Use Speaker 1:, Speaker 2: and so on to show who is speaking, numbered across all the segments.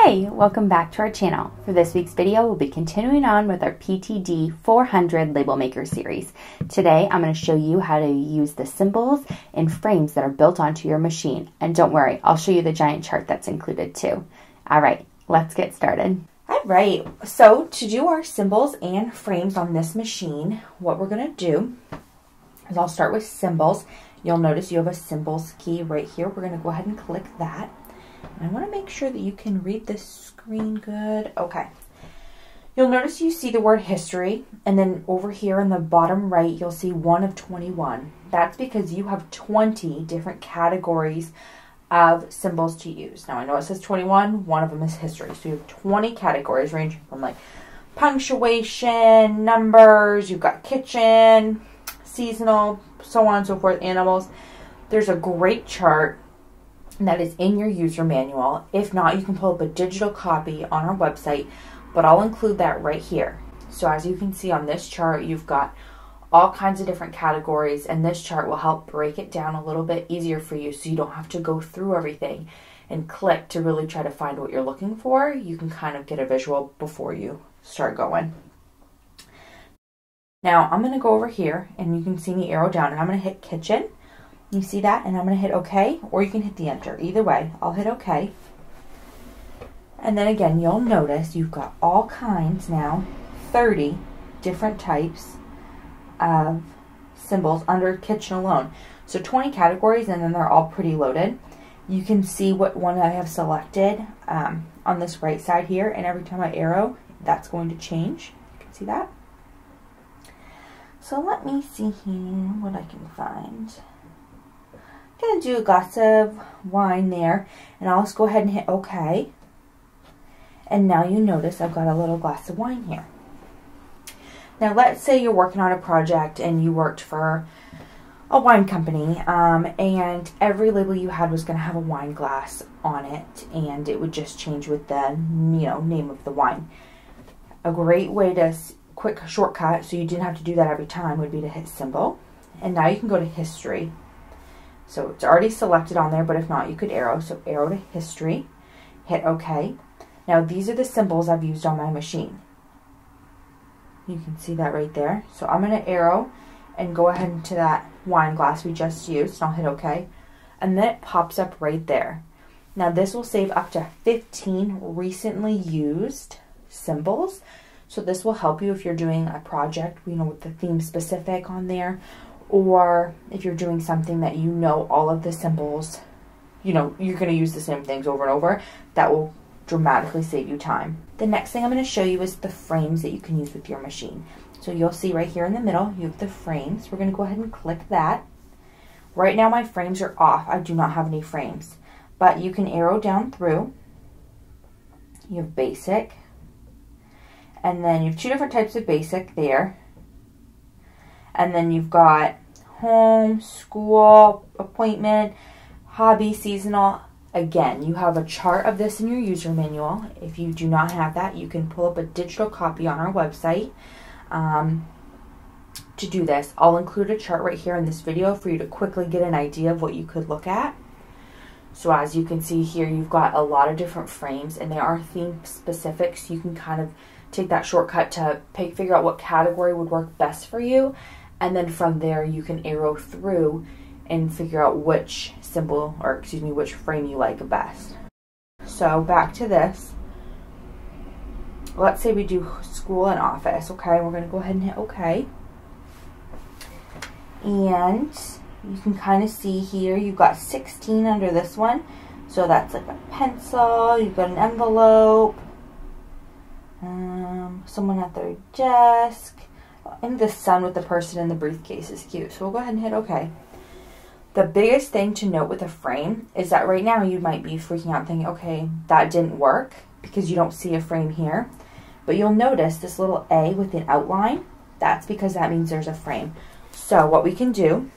Speaker 1: Hi, welcome back to our channel. For this week's video, we'll be continuing on with our PTD400 label maker series. Today, I'm going to show you how to use the symbols and frames that are built onto your machine. And don't worry, I'll show you the giant chart that's included too. All right, let's get started. All right, so to do our symbols and frames on this machine, what we're going to do is I'll start with symbols. You'll notice you have a symbols key right here. We're going to go ahead and click that. I want to make sure that you can read this screen good. Okay. You'll notice you see the word history, and then over here in the bottom right, you'll see 1 of 21. That's because you have 20 different categories of symbols to use. Now, I know it says 21. One of them is history. So you have 20 categories ranging from like punctuation, numbers, you've got kitchen, seasonal, so on and so forth, animals. There's a great chart that is in your user manual. If not, you can pull up a digital copy on our website, but I'll include that right here. So as you can see on this chart, you've got all kinds of different categories, and this chart will help break it down a little bit easier for you so you don't have to go through everything and click to really try to find what you're looking for. You can kind of get a visual before you start going. Now I'm going to go over here, and you can see me arrow down, and I'm going to hit kitchen. You see that? And I'm going to hit OK, or you can hit the enter. Either way, I'll hit OK. And then again, you'll notice you've got all kinds now, 30 different types of symbols under kitchen alone. So 20 categories, and then they're all pretty loaded. You can see what one I have selected on this right side here, and every time I arrow, that's going to change. You can see that. So let me see here what I can find. I'm going to do a glass of wine there, and I'll just go ahead and hit OK. And now you notice I've got a little glass of wine here. Now let's say you're working on a project and you worked for a wine company, and every label you had was going to have a wine glass on it, and it would just change with the name of the wine. A great way to quick shortcut so you didn't have to do that every time would be to hit symbol, and now you can go to history. So it's already selected on there, but if not, you could arrow. So arrow to history, hit OK. Now these are the symbols I've used on my machine. You can see that right there. So I'm going to arrow and go ahead into that wine glass we just used, and I'll hit OK. And then it pops up right there. Now this will save up to 15 recently used symbols. So this will help you if you're doing a project, with the theme specific on there, or if you're doing something that all of the symbols, you're going to use the same things over and over. That will dramatically save you time. The next thing I'm going to show you is the frames that you can use with your machine. So you'll see right here in the middle, you have the frames. We're going to go ahead and click that. Right now my frames are off. I do not have any frames, but you can arrow down through. You have basic, and then you have 2 different types of basic there. And then you've got home, school, appointment, hobby, seasonal. Again, you have a chart of this in your user manual. If you do not have that, you can pull up a digital copy on our website to do this. I'll include a chart right here in this video for you to quickly get an idea of what you could look at. So as you can see here, you've got a lot of different frames, and they are theme specific, so you can kind of take that shortcut to figure out what category would work best for you. And then from there, you can arrow through and figure out which symbol, or excuse me, which frame you like best. So back to this. Let's say we do school and office. Okay, we're going to go ahead and hit OK. And you can kind of see here, you've got 16 under this one. So that's like a pencil, you've got an envelope, someone at their desk. And the sun with the person in the briefcase is cute. So we'll go ahead and hit OK. The biggest thing to note with a frame is that right now you might be freaking out thinking, okay, that didn't work because you don't see a frame here. But you'll notice this little A with an outline. That's because that means there's a frame. So what we can do,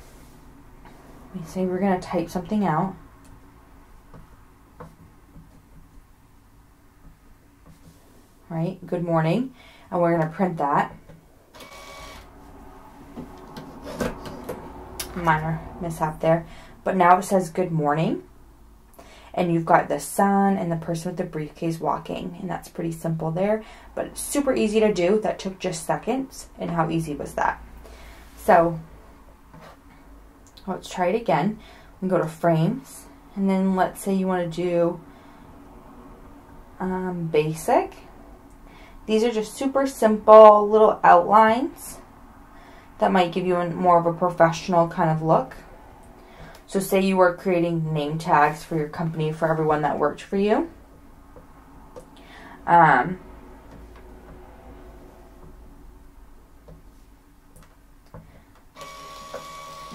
Speaker 1: we say we're going to type something out. Right, good morning. And we're going to print that. Minor mishap there, but now it says good morning, and you've got the sun and the person with the briefcase walking, and that's pretty simple there, but it's super easy to do. That took just seconds, and how easy was that? So let's try it again. We go to frames, and then let's say you want to do basic. These are just super simple little outlines that might give you more of a professional kind of look. So say you were creating name tags for your company for everyone that worked for you.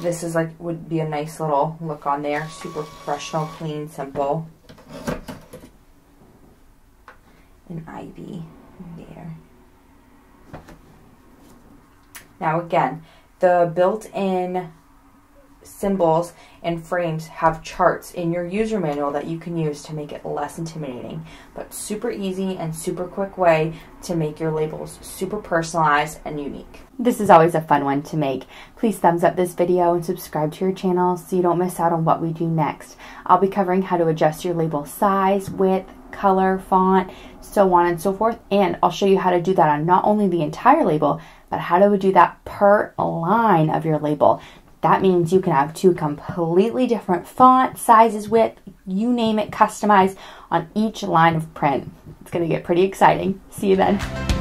Speaker 1: This is like, would be a nice little look on there. Super professional, clean, simple. An ivy there. Now again, the built-in symbols and frames have charts in your user manual that you can use to make it less intimidating, but super easy and super quick way to make your labels super personalized and unique.
Speaker 2: This is always a fun one to make. Please thumbs up this video and subscribe to your channel so you don't miss out on what we do next. I'll be covering how to adjust your label size, width, color, font, so on and so forth, and I'll show you how to do that on not only the entire label, but how to do that per line of your label. That means you can have 2 completely different font sizes, width, you name it, customized on each line of print. It's going to get pretty exciting. See you then.